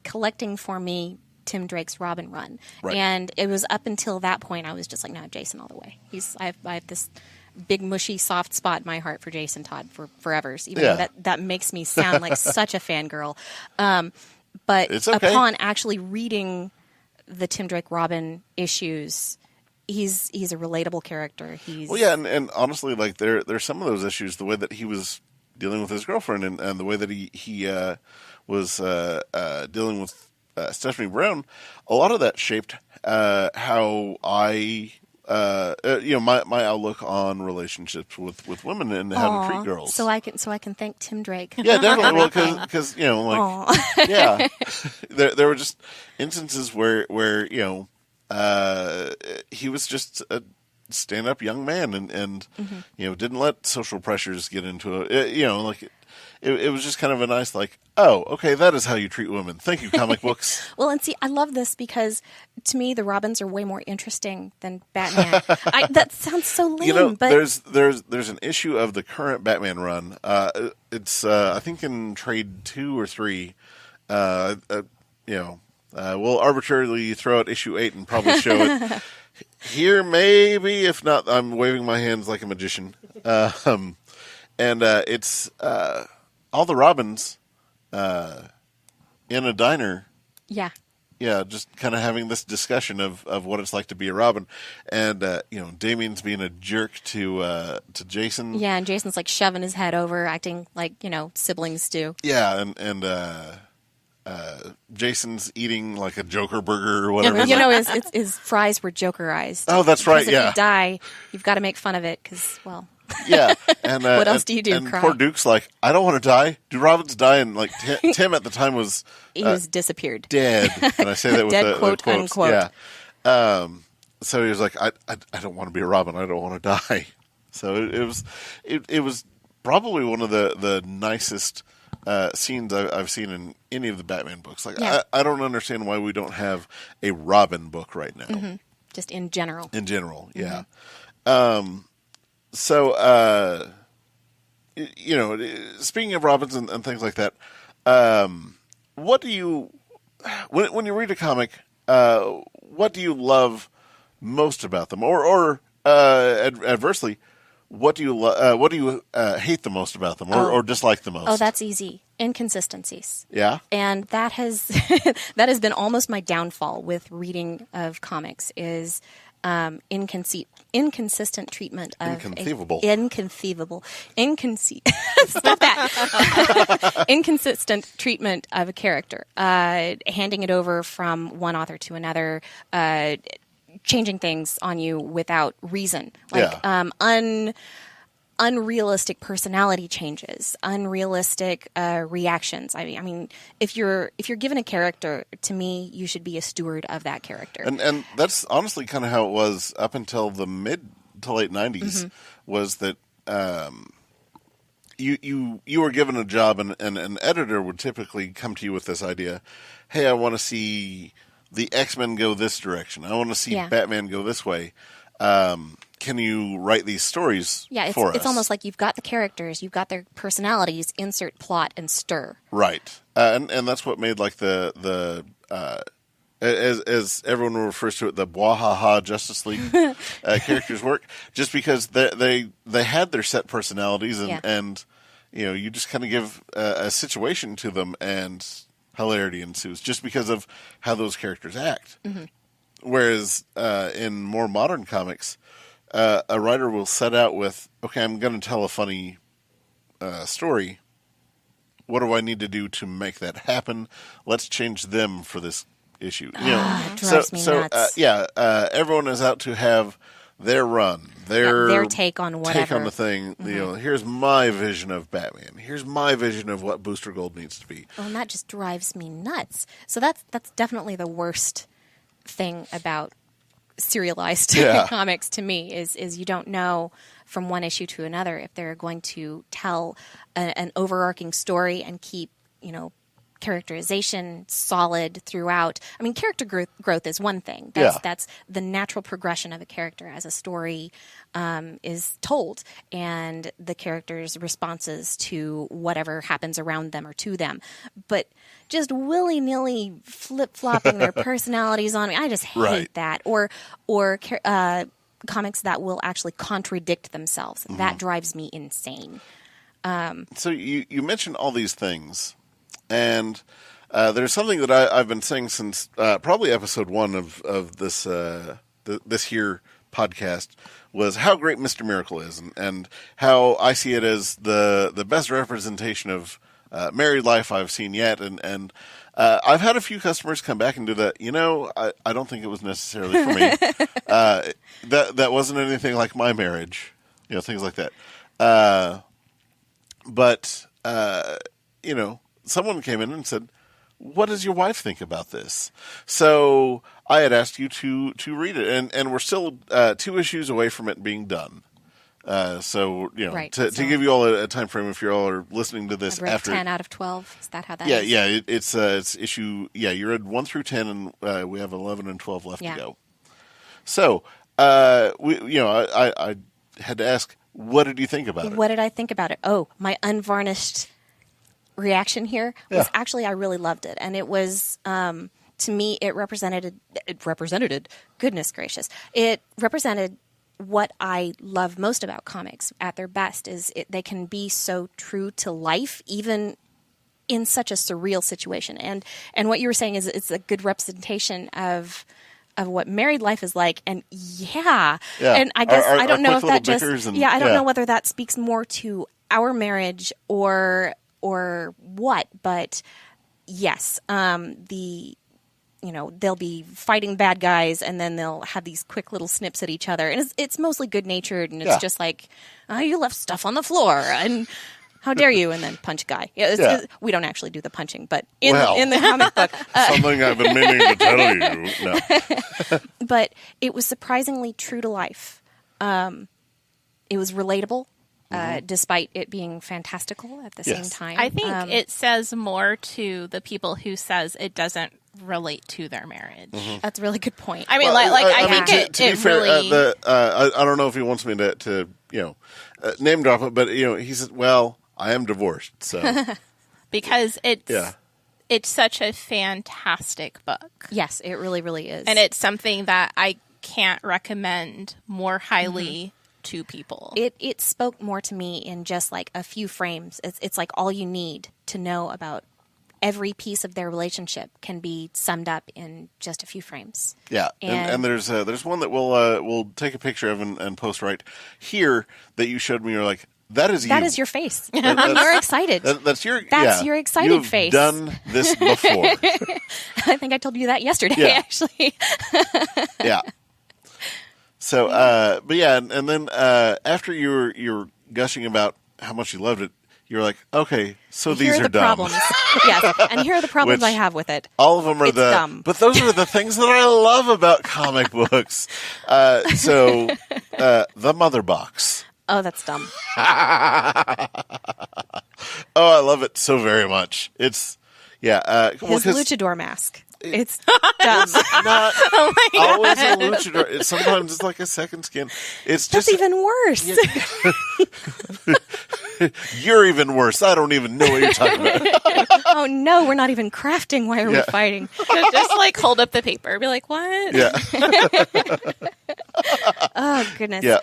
collecting for me Tim Drake's Robin run, right. And it was up until that point I was just like, no, Jason all the way. I have this big mushy soft spot in my heart for Jason Todd for forevers, even though that makes me sound like such a fangirl. But it's okay. Upon actually reading the Tim Drake Robin issues, he's a relatable character. And honestly, like there's some of those issues, the way that he was dealing with his girlfriend and the way that he was dealing with Stephanie Brown, a lot of that shaped how I my outlook on relationships with women and how to treat girls. So I can thank Tim Drake. Yeah, definitely. Well, because yeah, there were just instances where he was just a stand-up young man and didn't let social pressures get into it. It was just kind of a nice, okay, that is how you treat women. Thank you, comic books. Well, and see, I love this because to me, the Robins are way more interesting than Batman. That sounds so lame, but there's an issue of the current Batman run. It's I think in trade 2 or 3. We'll arbitrarily throw out issue 8 and probably show it here, maybe. If not, I'm waving my hands like a magician. And it's all the Robins in a diner. Yeah. just kind of having this discussion of what it's like to be a Robin, and Damien's being a jerk to Jason. Yeah, and Jason's like shoving his head over, acting like siblings do. Yeah, and Jason's eating like a Joker burger or whatever. His fries were Jokerized. Oh, that's right. Because if you die, you've got to make fun of it. Because yeah. And what else do you do? And cry? Poor Duke's like, I don't want to die. Do Robins die? And like Tim at the time was he was disappeared, dead. And I say that with dead, the quote quotes. unquote. Yeah. So he was like, I don't want to be a Robin. I don't want to die. So it was probably one of the nicest scenes I've seen in any of the Batman books. Like, Yeah. I don't understand why we don't have a Robin book right now. Mm-hmm. Just in general. In general, yeah. Mm-hmm. So, speaking of Robins and things like that, what do you, when you read a comic, what do you love most about them? Or adversely, what do you hate the most about them, or dislike the most? Oh, that's easy. Inconsistencies. Yeah. And that has that has been almost my downfall with reading of comics is inconsistent treatment of stop that. Inconsistent treatment of a character, handing it over from one author to another, changing things on you without reason, like unrealistic personality changes, unrealistic reactions. I mean, if you're given a character, to me, you should be a steward of that character. And that's honestly kind of how it was up until the mid to late 90s, Mm-hmm. was that you were given a job, and an editor would typically come to you with this idea: hey, I want to see the X-Men go this direction. I want to see Batman go this way. Can you write these stories for us? It's almost like you've got the characters, you've got their personalities, insert plot and stir. Right. And that's what made like the as everyone refers to it, the Bwahaha Justice League characters work, just because they had their set personalities, and you just kind of give a situation to them and hilarity ensues just because of how those characters act. Mm-hmm. Whereas in more modern comics, a writer will set out with, okay, I'm going to tell a funny story. What do I need to do to make that happen? Let's change them for this issue. It drives me nuts. Everyone is out to have their run, their take on whatever. Take on the thing. Mm-hmm. Here's my vision of Batman. Here's my vision of what Booster Gold needs to be. Oh, and that just drives me nuts. So that's definitely the worst thing about serialized comics to me is you don't know from one issue to another if they're going to tell an overarching story and keep characterization solid throughout. I mean, character growth is one thing. That's the natural progression of a character as a story is told, and the character's responses to whatever happens around them or to them. But just willy-nilly flip-flopping their personalities on me, I just hate that. Or comics that will actually contradict themselves. Mm-hmm. That drives me insane. So you mentioned all these things. And there's something that I've been saying since probably episode 1 of this this here podcast, was how great Mr. Miracle is, and how I see it as the best representation of married life I've seen yet. And I've had a few customers come back and do that. I don't think it was necessarily for me. That wasn't anything like my marriage. Things like that. But someone came in and said, what does your wife think about this? So I had asked you to read it, and we're still 2 issues away from it being done. To give you all a time frame, if you all are listening to this after 10 out of 12, is that how that is? Yeah, it's issue. Yeah, you read 1 through 10, and we have 11 and 12 left to go. So I had to ask, what did you think about it? What did I think about it? Oh, my unvarnished reaction here was actually I really loved it, and it was to me it represented goodness gracious, it represented what I love most about comics at their best is they can be so true to life, even in such a surreal situation. And what you were saying is it's a good representation of what married life is like. And and I guess I don't know if that just I don't know whether that speaks more to our marriage or what, but yes, they'll be fighting bad guys, and then they'll have these quick little snips at each other, and it's mostly good natured, and it's just like, oh, you left stuff on the floor, and how dare you, and then punch a guy. We don't actually do the punching, but in the comic book, something I've been meaning to tell you. No. But it was surprisingly true to life. It was relatable. Despite it being fantastical at the same time. I think it says more to the people who says it doesn't relate to their marriage. That's a really good point. I mean, I think to be fair, really... I don't know if he wants me to name drop it, but he said, well, I am divorced, so. Because it's such a fantastic book. Yes, it really, really is. And it's something that I can't recommend more highly to people. It spoke more to me in just like a few frames. It's like all you need to know about every piece of their relationship can be summed up in just a few frames. Yeah, and there's one that we'll take a picture of and post right here that you showed me. You're like, that is you. That is your face. You're excited. That's your excited You've face. Done this before. I think I told you that yesterday. Actually. Yeah. So, but and then after you were gushing about how much you loved it, you were like, okay, so these are dumb. Problems. Yes, and here are the problems I have with it. All of them are dumb. But those are the things that I love about comic books. The mother box. Oh, that's dumb. I love it so very much. It's his luchador mask. It's dumb. It's not always a luchador. Sometimes it's like a second skin. That's even worse. You're even worse. I don't even know what you're talking about. Oh no, we're not even crafting. Why are we fighting? Just like hold up the paper. Be like, what? Yeah. Oh goodness. Yeah.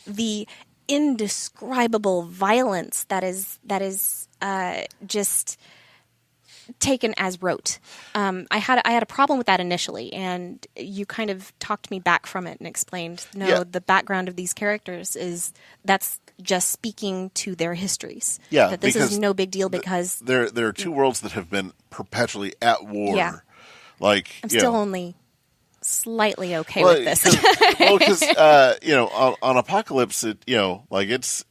The indescribable violence that is just taken as rote. I had a problem with that initially, and you kind of talked me back from it and explained, the background of these characters that's just speaking to their histories. Yeah, that this is no big deal because there are two worlds that have been perpetually at war. Yeah. Like I'm still only slightly okay with this. Because on Apocalypse, it's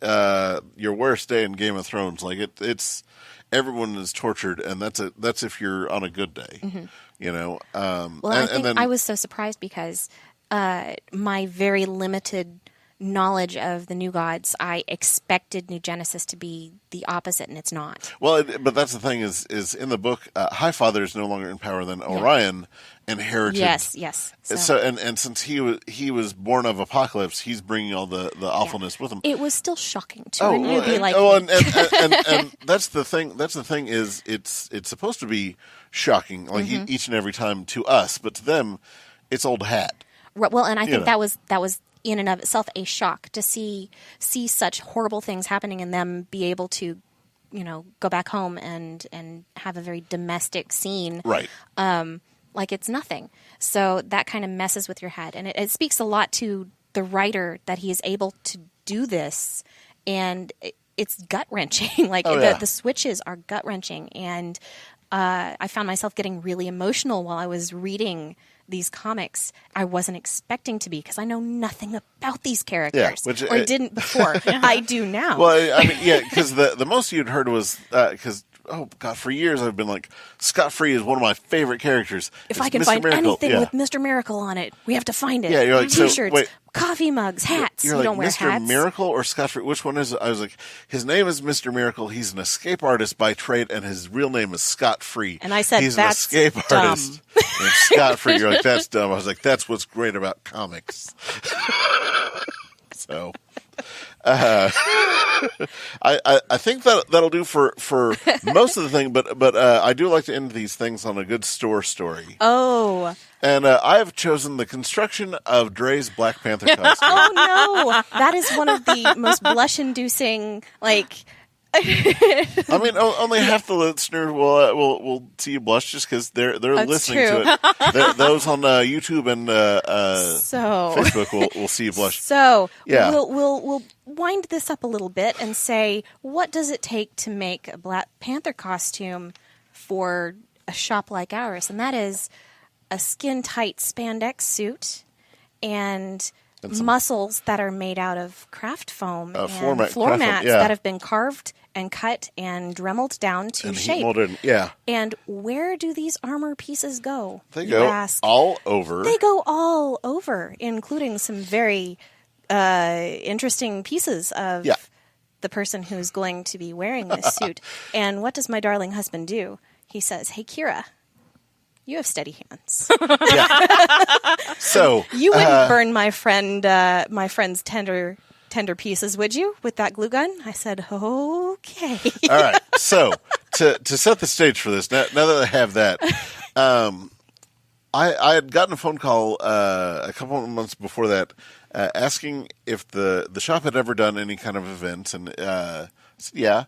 your worst day in Game of Thrones. Like it's. Everyone is tortured, and that's if you're on a good day, I was so surprised because my very limited knowledge of the New Gods, I expected New Genesis to be the opposite, and it's not. Well, but that's the thing is in the book, Highfather is no longer in power than Orion inherited. Yes. So and since he was born of Apocalypse, he's bringing all the awfulness with him. It was still shocking too. And that's the thing. That's the thing is it's supposed to be shocking, like each and every time to us, but to them, it's old hat. Well, and I think that was in and of itself a shock to see such horrible things happening and them be able to, go back home and have a very domestic scene. Right. Like it's nothing. So that kind of messes with your head. And it speaks a lot to the writer that he is able to do this. And it's gut-wrenching. The switches are gut-wrenching. And I found myself getting really emotional while I was reading these comics. I wasn't expecting to be because I know nothing about these characters. I didn't before. I do now. Well, I mean, because the most you'd heard was because for years I've been like, Scott Free is one of my favorite characters. If I can find anything with Mr. Miracle on it, we have to find it. Yeah, you're like, T-shirts, coffee mugs, hats. You're you like, don't wear Mr. hats. Miracle or Scott Free? Which one is it? I was like, his name is Mr. Miracle. He's an escape artist by trade, and his real name is Scott Free. And I said, he's that's an escape dumb. artist. And Scott Free, you're like, that's dumb. I was like, that's what's great about comics. So, I think that'll do for most of the thing, but I do like to end these things on a good story. Oh. And I have chosen the construction of Dre's Black Panther costume. Oh no, that is one of the most blush-inducing I mean, only half the listeners will see you blush just because they're listening to it. Those on YouTube and Facebook will see you blush. So Yeah. we'll wind this up a little bit and say, what does it take to make a Black Panther costume for a shop like ours? And that is a skin-tight spandex suit and muscles that are made out of craft foam and floor mats that have been carved and cut and dremeled down to and shape. Heat molded, yeah. And where do these armor pieces go? They go all over. They go all over, including some very interesting pieces of the person who's going to be wearing this suit. And what does my darling husband do? He says, "Hey, Keara, you have steady hands. So you wouldn't burn my friend's tender pieces, would you, with that glue gun?" I said, "Okay." All right. So to set the stage for this, now that I have that, I had gotten a phone call a couple of months before that asking if the shop had ever done any kind of event, and I said, yeah.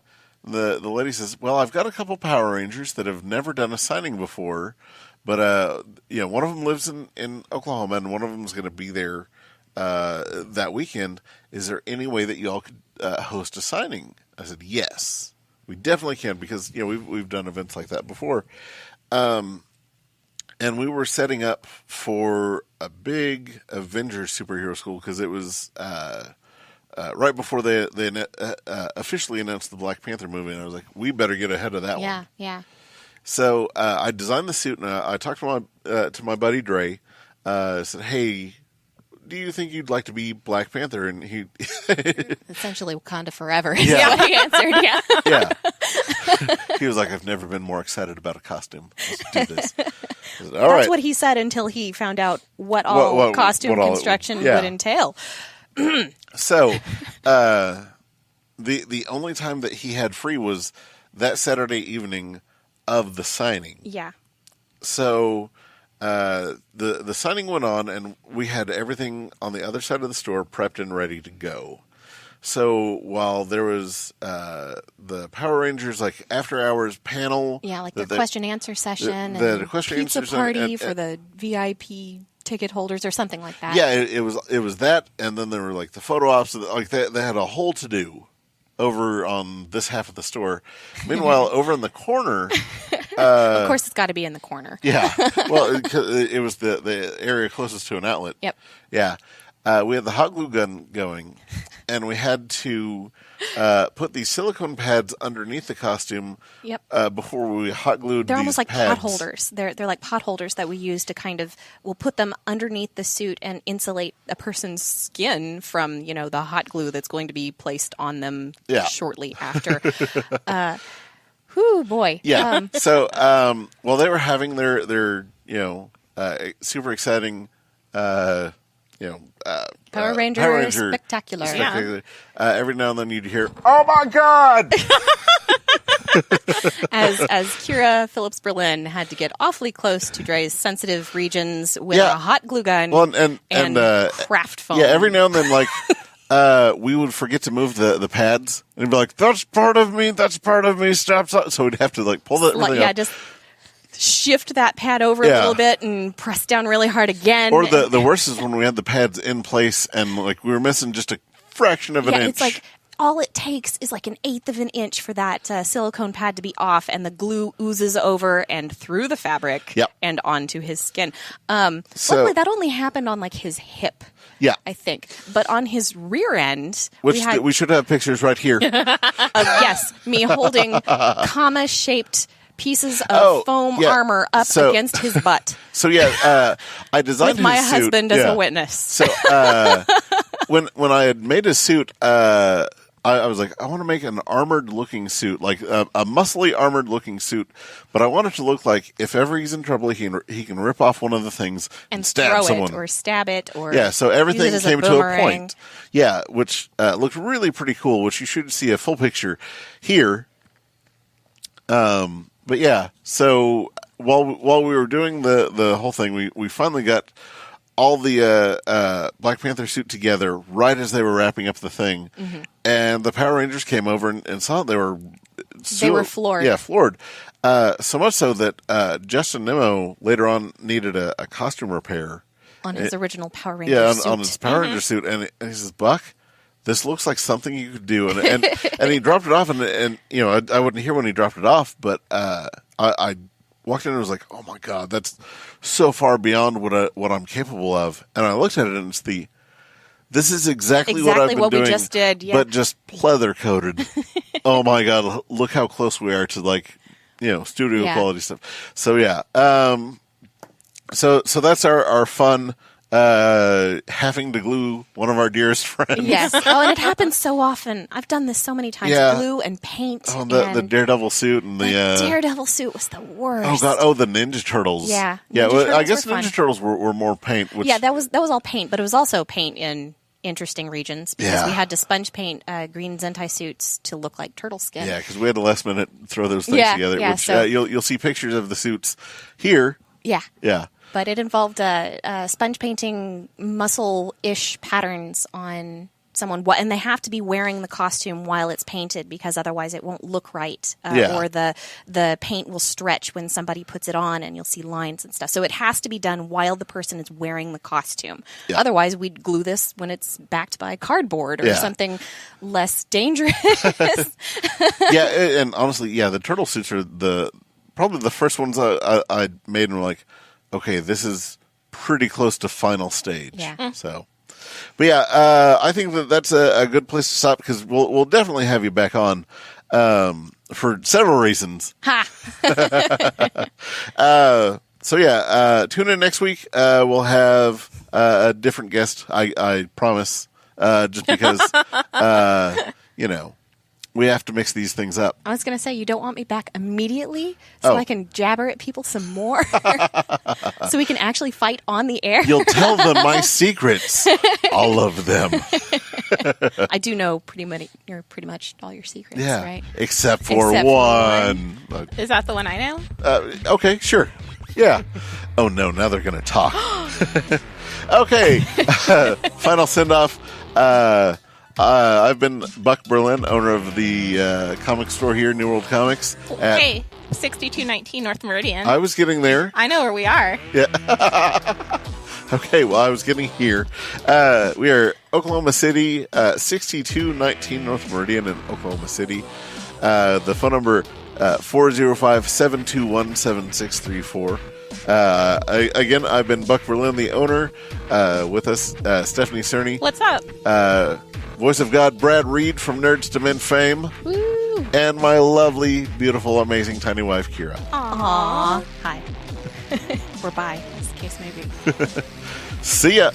The lady says, "Well, I've got a couple Power Rangers that have never done a signing before, but one of them lives in Oklahoma, and one of them is going to be there that weekend. Is there any way that y'all could host a signing?" I said, "Yes, we definitely can, because we've done events like that before." And we were setting up for a big Avengers superhero school because it was right before they officially announced the Black Panther movie, and I was like, we better get ahead of that one. Yeah. So I designed the suit, and I talked to my buddy Dre. Said, "Hey, do you think you'd like to be Black Panther?" And he essentially Wakanda forever. Yeah. What he answered. Yeah. He was like, "I've never been more excited about a costume. Let's do this." I said, "All right." That's what he said until he found out what costume construction would entail. So, the only time that he had free was that Saturday evening of the signing. Yeah. So, the signing went on, and we had everything on the other side of the store prepped and ready to go. So while there was the Power Rangers after hours panel, the question answer session, the and question pizza answer party for the VIP ticket holders or something like that. Yeah, it was that, and then there were the photo ops. They had a whole to do over on this half of the store. Meanwhile, over in the corner, of course, it's got to be in the corner. Yeah, well, it was the area closest to an outlet. Yep. Yeah, we had the hot glue gun going, and we had to put these silicone pads underneath the costume. Yep. Before we hot glued. They're these almost like pads. pot holders. They're like pot holders that we use to we'll put them underneath the suit and insulate a person's skin from the hot glue that's going to be placed on them shortly after. Whoo boy. Yeah. So while they were having their super exciting Power Ranger spectacular. Every now and then you'd hear, "Oh my God!" as Keara Berlin had to get awfully close to Dre's sensitive regions with a hot glue gun and craft foam. Yeah, every now and then, we would forget to move the pads, and he'd be like, "That's part of me. That's part of me. Stop!" So we'd have to pull that. Really just shift that pad over a little bit and press down really hard again. Or the worst is when we had the pads in place and we were missing just a fraction of an inch. It's all it takes is an eighth of an inch for that silicone pad to be off, and the glue oozes over and through the fabric and onto his skin. Luckily, that only happened on his hip. Yeah, I think, but on his rear end, which we should have pictures right here. Yes, me holding comma-shaped pieces of foam armor up against his butt. So I designed with my his suit. husband as a witness. So when I had made his suit, I was like, I want to make an armored looking suit, a muscly armored looking suit, but I want it to look like if ever he's in trouble, he can rip off one of the things and stab throw someone, it or stab it, or so everything use it came as a to a boomerang. point. Yeah, which looked really pretty cool. Which you should see a full picture here. But so while we were doing the whole thing, we finally got all the Black Panther suit together right as they were wrapping up the thing, and the Power Rangers came over and saw it. They were floored. Yeah, floored. So much so that Justin Nimmo later on needed a costume repair on his original Power Ranger suit. On his Power Ranger suit, and he says, "Buck, this looks like something you could do." And he dropped it off, and you know, I wouldn't hear when he dropped it off, but I walked in and was like, "Oh my god, that's so far beyond what I'm capable of." And I looked at it, and this is exactly what I've been what doing, we just did, yeah. but just pleather coated. Oh my god, look how close we are to, like, you know, studio quality stuff. So yeah, so that's our fun. Having to glue one of our dearest friends. Yes. Oh, and it happens so often. I've done this so many times. Yeah. Glue and paint. Oh, the Daredevil suit and the Daredevil suit was the worst. Oh god! Oh, the Ninja Turtles. Yeah. Yeah. Ninja I Turtles guess were Ninja fun. Turtles were more paint. Which, Yeah, that was all paint, but it was also paint in interesting regions because we had to sponge paint green Zentai suits to look like turtle skin. Yeah, because we had to last minute throw those things together. Yeah, which so you'll see pictures of the suits here. Yeah. Yeah. But it involved sponge painting muscle-ish patterns on someone, and they have to be wearing the costume while it's painted because otherwise it won't look right, or the paint will stretch when somebody puts it on, and you'll see lines and stuff. So it has to be done while the person is wearing the costume. Yeah. Otherwise, we'd glue this when it's backed by cardboard or something less dangerous. Yeah, and honestly, the turtle suits are probably the first ones I made and were like, okay, this is pretty close to final stage. Yeah. So, but yeah, I think that's a good place to stop because we'll definitely have you back on for several reasons. Ha! So yeah, tune in next week. We'll have a different guest. I promise. Just because you know, we have to mix these things up. I was going to say, you don't want me back immediately so I can jabber at people some more? So we can actually fight on the air? You'll tell them my secrets. All of them. I do know pretty much all your secrets, right? Except for one. Is that the one I know? Okay, sure. Yeah. Oh no, now they're going to talk. Okay. Final send-off. I've been Buck Berlin, owner of the comic store here, New World Comics. Hey, 6219 North Meridian. I was getting there. I know where we are. Yeah. Okay, well, I was getting here. We are Oklahoma City, 6219 North Meridian in Oklahoma City. The phone number, 405-721-7634. Again, I've been Buck Berlin, the owner. With us, Stephanie Cerny. What's up? Voice of God, Brad Reed from Nerds to Men fame. Woo! And my lovely, beautiful, amazing tiny wife, Keara. Aww. Hi. Or bye, as the case may be. See ya.